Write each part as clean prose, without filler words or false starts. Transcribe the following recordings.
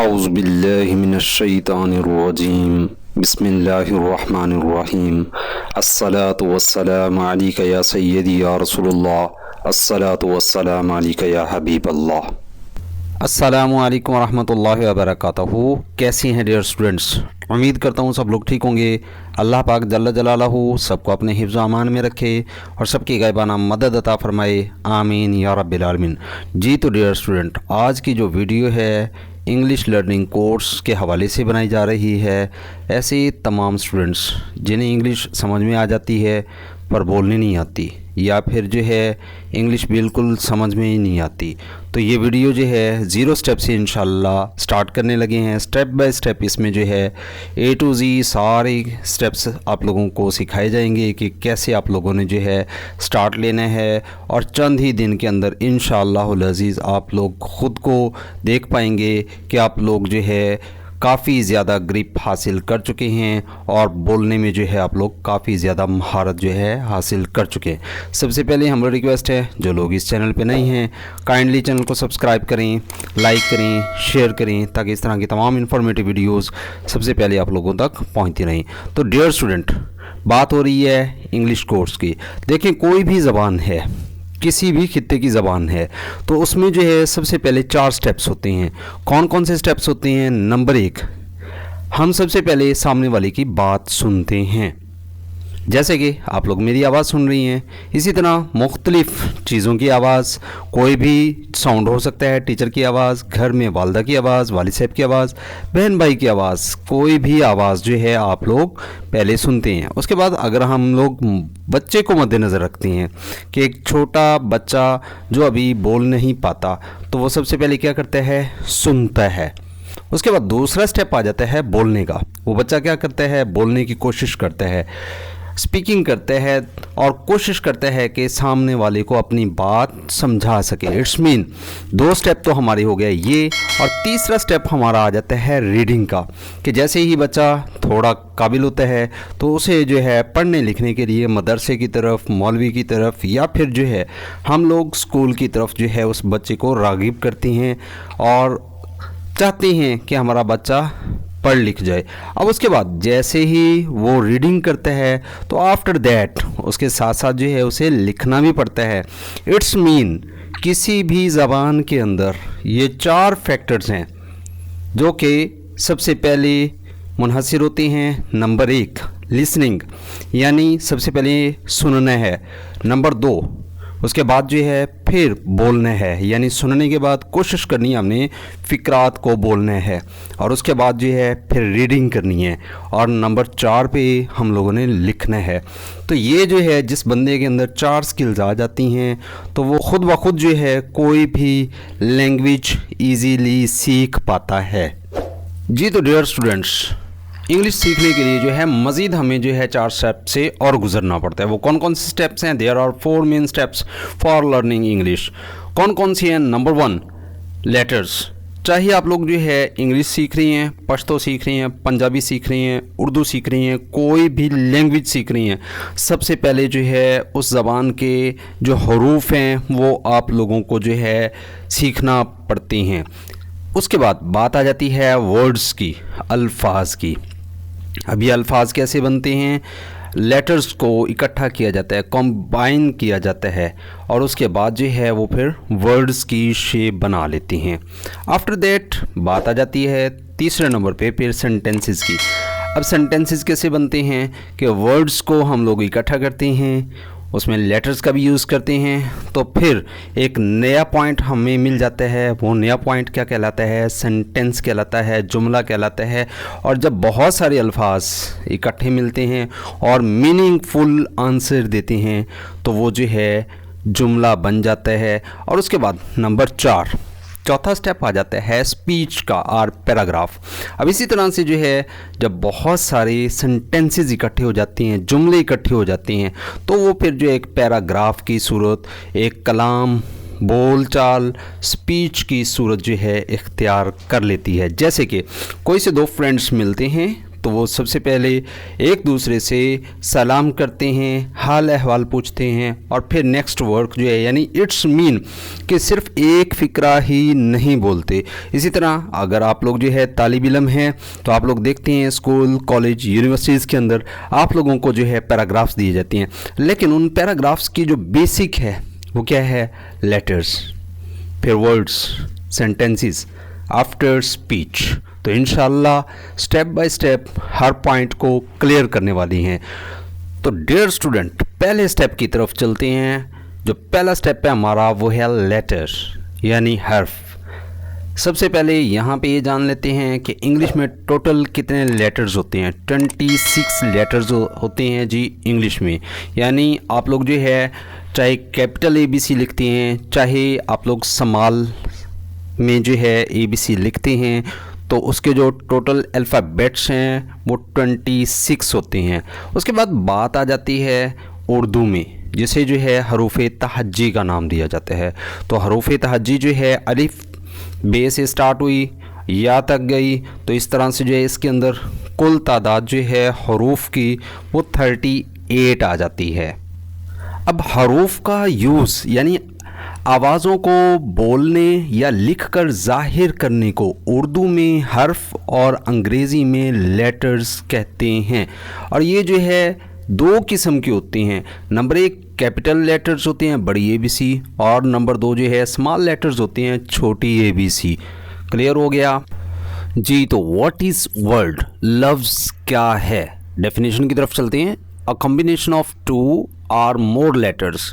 औज़ुबिल्लाहिमिनश्शैतानिर्रजीम बिस्मिल्लाहिर्रहमानिर्रहीम अस्सलातु वस्सलामु अलैका या सय्यदी या रसूलुल्लाह अस्सलातु वस्सलामु अलैका या हबीबल्लाह। अस्सलामुअलैकुम वरहमतुल्लाहि वबरकातुहू। कैसी हैं डियर स्टूडेंट्स? उम्मीद करता हूँ सब लोग ठीक होंगे। अल्लाह पाक जल्ल जलालहू सबको अपने हिफ्ज़ अमान में रखे और सबकी गायबाना मदद अता फरमाए, आमीन या रब्बिल आलमीन। जी तो डियर स्टूडेंट, आज की जो वीडियो है इंग्लिश लर्निंग कोर्स के हवाले से बनाई जा रही है। ऐसे तमाम स्टूडेंट्स जिन्हें इंग्लिश समझ में आ जाती है पर बोलनी नहीं आती, या फिर जो है इंग्लिश बिल्कुल समझ में ही नहीं आती, तो ये वीडियो जो है ज़ीरो स्टेप से इंशाल्लाह स्टार्ट करने लगे हैं। स्टेप बाय स्टेप इसमें जो है A to Z सारे स्टेप्स आप लोगों को सिखाए जाएंगे कि कैसे आप लोगों ने जो है स्टार्ट लेना है, और चंद ही दिन के अंदर इंशाअल्लाहुल अज़ीज़ आप लोग ख़ुद को देख पाएंगे कि आप लोग जो है काफ़ी ज़्यादा ग्रिप हासिल कर चुके हैं और बोलने में जो है आप लोग काफ़ी ज़्यादा महारत जो है हासिल कर चुके हैं। सबसे पहले हमारा रिक्वेस्ट है, जो लोग इस चैनल पे नहीं हैं काइंडली चैनल को सब्सक्राइब करें, लाइक करें, शेयर करें, ताकि इस तरह की तमाम इन्फॉर्मेटिव वीडियोस सबसे पहले आप लोगों तक पहुंचती रहें। तो डियर स्टूडेंट, बात हो रही है इंग्लिश कोर्स की। देखें, कोई भी ज़बान है, किसी भी खित्ते की ज़बान है, तो उसमें जो है सबसे पहले 4 स्टेप्स होते हैं। कौन कौन से स्टेप्स होते हैं? नंबर 1, हम सबसे पहले सामने वाले की बात सुनते हैं। जैसे कि आप लोग मेरी आवाज़ सुन रही हैं, इसी तरह मुख्तलिफ़ चीज़ों की आवाज़, कोई भी साउंड हो सकता है, टीचर की आवाज़, घर में वालदा की आवाज़, वालिद साहब की आवाज़, बहन भाई की आवाज़, कोई भी आवाज़ जो है आप लोग पहले सुनते हैं। उसके बाद अगर हम लोग बच्चे को मद्देनज़र रखते हैं कि एक छोटा बच्चा जो अभी बोल नहीं पाता, तो वो सबसे पहले क्या करता है? सुनता है। उसके बाद दूसरा स्टेप आ जाता है बोलने का। वो बच्चा क्या करता है? बोलने की कोशिश करता है, स्पीकिंग करते हैं और कोशिश करते हैं कि सामने वाले को अपनी बात समझा सके। इट्स मीन 2 स्टेप तो हमारे हो गए ये, और तीसरा स्टेप हमारा आ जाता है रीडिंग का, कि जैसे ही बच्चा थोड़ा काबिल होता है तो उसे जो है पढ़ने लिखने के लिए मदरसे की तरफ, मौलवी की तरफ, या फिर जो है हम लोग स्कूल की तरफ जो है उस बच्चे को राग़िब करते हैं और चाहते हैं कि हमारा बच्चा पढ़ लिख जाए। अब उसके बाद जैसे ही वो रीडिंग करता है तो आफ्टर दैट उसके साथ साथ जो है उसे लिखना भी पड़ता है। इट्स मीन किसी भी ज़बान के अंदर ये 4 फैक्टर्स हैं जो कि सबसे पहले मुनहसिर होते हैं। नंबर 1 लिसनिंग, यानी सबसे पहले सुनना है। नंबर 2 उसके बाद जो है फिर बोलना है, यानी सुनने के बाद कोशिश करनी है हमने फ़िक्रात को बोलना है, और उसके बाद जो है फिर रीडिंग करनी है, और नंबर 4 पे हम लोगों ने लिखना है। तो ये जो है जिस बंदे के अंदर 4 स्किल्स आ जाती हैं तो वो ख़ुद ब खुद जो है कोई भी लैंग्वेज ईज़िली सीख पाता है। जी तो डियर स्टूडेंट्स, इंग्लिश सीखने के लिए जो है मज़ीद हमें जो है 4 स्टेप से और गुजरना पड़ता है। वो कौन कौन से स्टेप्स हैं? There are 4 main steps for learning English. कौन कौन सी हैं? Number 1 letters. चाहे आप लोग जो है इंग्लिश सीख रही हैं, पश्तो सीख रही हैं, पंजाबी सीख रही हैं, उर्दू सीख रही हैं, कोई भी लैंग्वेज सीख रही हैं, सबसे पहले जो है उस ज़बान के जो हरूफ हैं वो आप लोगों को जो है सीखना पड़ती हैं। उसके बाद बात आ जाती है वर्ड्स की, अल्फाज की। अब ये अल्फाज कैसे बनते हैं? लेटर्स को इकट्ठा किया जाता है, कंबाइन किया जाता है, और उसके बाद जो है वो फिर वर्ड्स की शेप बना लेती हैं। आफ्टर दैट बात आ जाती है तीसरे नंबर पे फिर सेंटेंसेस की। अब सेंटेंसेस कैसे बनते हैं कि वर्ड्स को हम लोग इकट्ठा करते हैं, उसमें लेटर्स का भी यूज़ करते हैं, तो फिर एक नया पॉइंट हमें मिल जाता है। वो नया पॉइंट क्या कहलाता है? सेंटेंस कहलाता है, जुमला कहलाता है। और जब बहुत सारे अल्फाज इकट्ठे मिलते हैं और मीनिंगफुल आंसर देते हैं तो वो जो है जुमला बन जाता है। और उसके बाद नंबर 4 चौथा स्टेप आ जाता है स्पीच का और पैराग्राफ। अब इसी तरह से जो है जब बहुत सारे सेंटेंसेस इकट्ठे हो जाती हैं, जुमले इकट्ठे हो जाते हैं, तो वो फिर जो एक पैराग्राफ की सूरत, एक कलाम, बोल चाल, स्पीच की सूरत जो है इख्तियार कर लेती है। जैसे कि कोई से 2 फ्रेंड्स मिलते हैं तो वो सबसे पहले एक दूसरे से सलाम करते हैं, हाल अहवाल पूछते हैं और फिर नेक्स्ट वर्क जो है यानी इट्स मीन कि सिर्फ एक फ़िक्रा ही नहीं बोलते। इसी तरह अगर आप लोग जो है तालिब इल्म हैं तो आप लोग देखते हैं स्कूल, कॉलेज, यूनिवर्सिटीज़ के अंदर आप लोगों को जो है पैराग्राफ्स दिए जाती हैं, लेकिन उन पैराग्राफ्स की जो बेसिक है वो क्या है? लेटर्स, फिर वर्ड्स, सेंटेंसेस, आफ्टर स्पीच। तो इंशाल्लाह step by step her point को क्लियर करने वाली हैं। तो डियर स्टूडेंट, पहले स्टेप की तरफ चलते हैं। जो पहला स्टेप है हमारा वो है लेटर यानी हर्फ। सबसे पहले यहाँ पे ये जान लेते हैं कि इंग्लिश में टोटल कितने लेटर्स होते हैं। 26 लेटर्स होते हैं जी इंग्लिश में। यानी आप लोग जो है चाहे कैपिटल ABC लिखते हैं, चाहे आप लोग स्मॉल में जो है ABC लिखते हैं, तो उसके जो टोटल अल्फ़ाबेट्स हैं वो 26 होते हैं। उसके बाद बात आ जाती है उर्दू में, जिसे जो है हरूफ़ तहज्जी का नाम दिया जाता है। तो हरूफ़ तहज्जी जो है अलिफ बे से स्टार्ट हुई, या तक गई, तो इस तरह से जो है इसके अंदर कुल तादाद जो है हरूफ की वो 38 आ जाती है। अब हरूफ का यूज़ यानी आवाज़ों को बोलने या लिखकर ज़ाहिर करने को उर्दू में हर्फ और अंग्रेज़ी में लेटर्स कहते हैं। और ये जो है दो किस्म के होते हैं। नंबर 1 कैपिटल लेटर्स होते हैं बड़ी ABC, और नंबर 2 जो है स्मॉल लेटर्स होते हैं छोटी ABC। क्लियर हो गया जी। तो व्हाट इज़ वर्ड? लफ्ज़ क्या है? डेफिनेशन की तरफ चलते हैं। A combination of 2 or more letters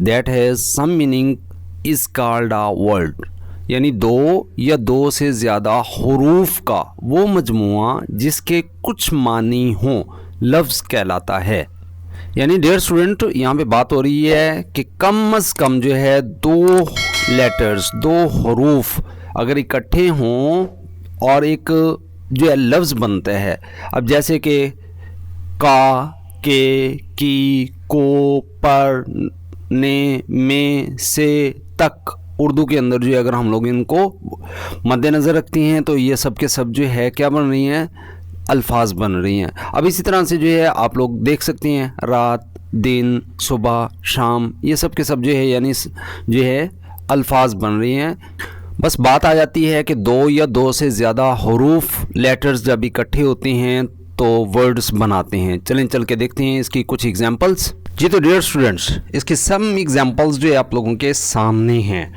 that has some meaning is called a word। यानी 2 या 2 से ज़्यादा हुरूफ का वो मजमुआ जिसके कुछ मानी हों लफ्ज़ कहलाता है। यानी डियर स्टूडेंट, यहाँ पे बात हो रही है कि कम अज़ कम जो है 2 लेटर्स, 2 हुरूफ अगर इकट्ठे हों और एक जो है लफ्ज़ बनता है। अब जैसे कि का, के, की, को, पर, ने, में, से, तक, उर्दू के अंदर जो है अगर हम लोग इनको मद्देनज़र रखते हैं तो ये सब के सब जो है क्या बन रही हैं? अल्फाज बन रही हैं। अब इसी तरह से जो है आप लोग देख सकते हैं रात, दिन, सुबह, शाम, ये सब के सब जो है यानी जो है अल्फाज बन रही हैं। बस बात आ जाती है कि 2 या 2 से ज़्यादा हुरूफ लेटर्स जब इकट्ठे होते हैं तो वर्ड्स बनाते हैं। चलें चल के देखते हैं इसकी कुछ एग्जांपल्स। जी तो डियर स्टूडेंट्स, इसके सम एग्जांपल्स जो है आप लोगों के सामने हैं।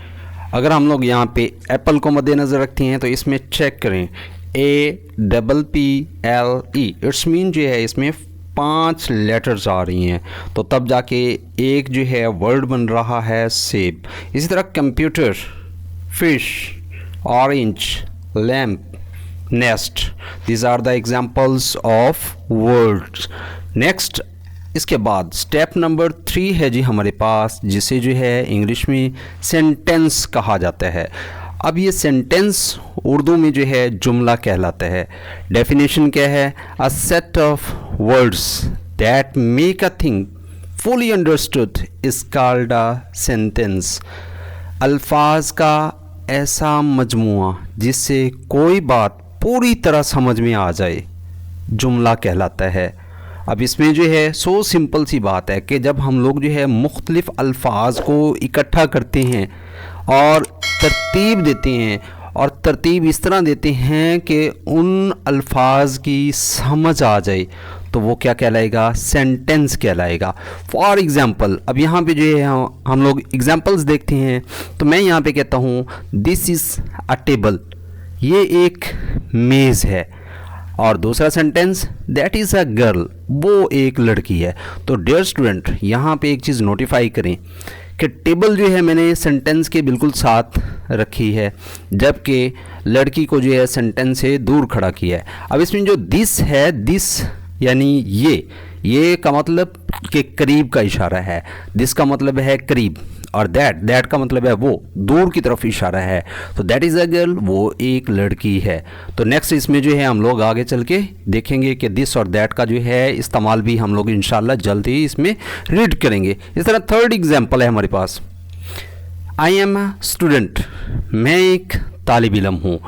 अगर हम लोग यहाँ पे एप्पल को मद्देनज़र रखते हैं तो इसमें चेक करें APPLE, इट्स मीन जो है इसमें 5 लेटर्स आ रही हैं, तो तब जाके एक जो है वर्ड बन रहा है सेब। इसी तरह computer, fish, orange, lamp, nest, these are the examples of words। Next इसके बाद स्टेप नंबर 3 है जी हमारे पास, जिसे जो है इंग्लिश में सेंटेंस कहा जाता है। अब ये सेंटेंस उर्दू में जो है जुमला कहलाता है। डेफिनेशन क्या है? A set of words that make a thing fully understood is called a sentence. अल्फाज का ऐसा मजमुआ जिससे कोई बात पूरी तरह समझ में आ जाए जुमला कहलाता है। अब इसमें जो है सो सिंपल सी बात है कि जब हम लोग जो है मुख्तलिफ अल्फाज को इकट्ठा करते हैं और तरतीब देते हैं, और तरतीब इस तरह देते हैं कि उन अल्फाज की समझ आ जाए, तो वो क्या कहलाएगा? सेंटेंस कहलाएगा। फॉर एग्ज़ाम्पल, अब यहाँ पे जो है हम लोग एग्जाम्पल्स देखते हैं, तो मैं यहाँ पे कहता हूँ दिस इज़ अ टेबल, ये एक मेज़ है। और दूसरा sentence that is a girl, वो एक लड़की है। तो डियर स्टूडेंट, यहाँ पे एक चीज़ नोटिफाई करें कि टेबल जो है मैंने सेंटेंस के बिल्कुल साथ रखी है, जबकि लड़की को जो है सेंटेंस से दूर खड़ा किया है। अब इसमें जो दिस है, दिस यानी ये का मतलब कि करीब का इशारा है, दिस का मतलब है करीब, और दैट का मतलब है वो दूर की तरफ इशारा है। तो दैट इज़ अ गर्ल, वो एक लड़की है। तो नेक्स्ट इसमें जो है हम लोग आगे चल के देखेंगे कि दिस और दैट का जो है इस्तेमाल भी हम लोग इंशाल्लाह जल्द ही इसमें रीड करेंगे। इस तरह थर्ड एग्जाम्पल है हमारे पास, आई एम अ स्टूडेंट, मैं एक तालिब इल्म हूँ।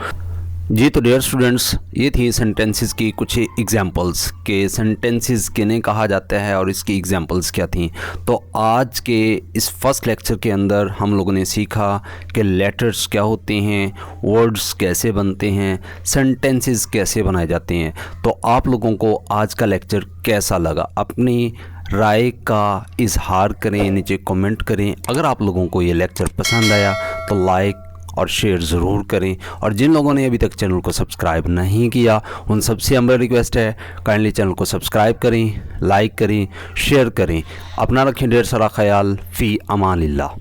जी तो डियर स्टूडेंट्स, ये थी सेंटेंसेस की कुछ एग्जांपल्स के सेंटेंसेस किन्हें कहा जाता है और इसकी एग्जांपल्स क्या थी। तो आज के इस फर्स्ट लेक्चर के अंदर हम लोगों ने सीखा कि लेटर्स क्या होते हैं, वर्ड्स कैसे बनते हैं, सेंटेंसेस कैसे बनाए जाते हैं। तो आप लोगों को आज का लेक्चर कैसा लगा, अपनी राय का इजहार करें, नीचे कमेंट करें। अगर आप लोगों को ये लेक्चर पसंद आया तो लाइक और शेयर ज़रूर करें, और जिन लोगों ने अभी तक चैनल को सब्सक्राइब नहीं किया उन सबसे हमारी रिक्वेस्ट है काइंडली चैनल को सब्सक्राइब करें, लाइक करें, शेयर करें। अपना रखें ढेर सारा ख्याल। फ़ी अमानिल्लाह।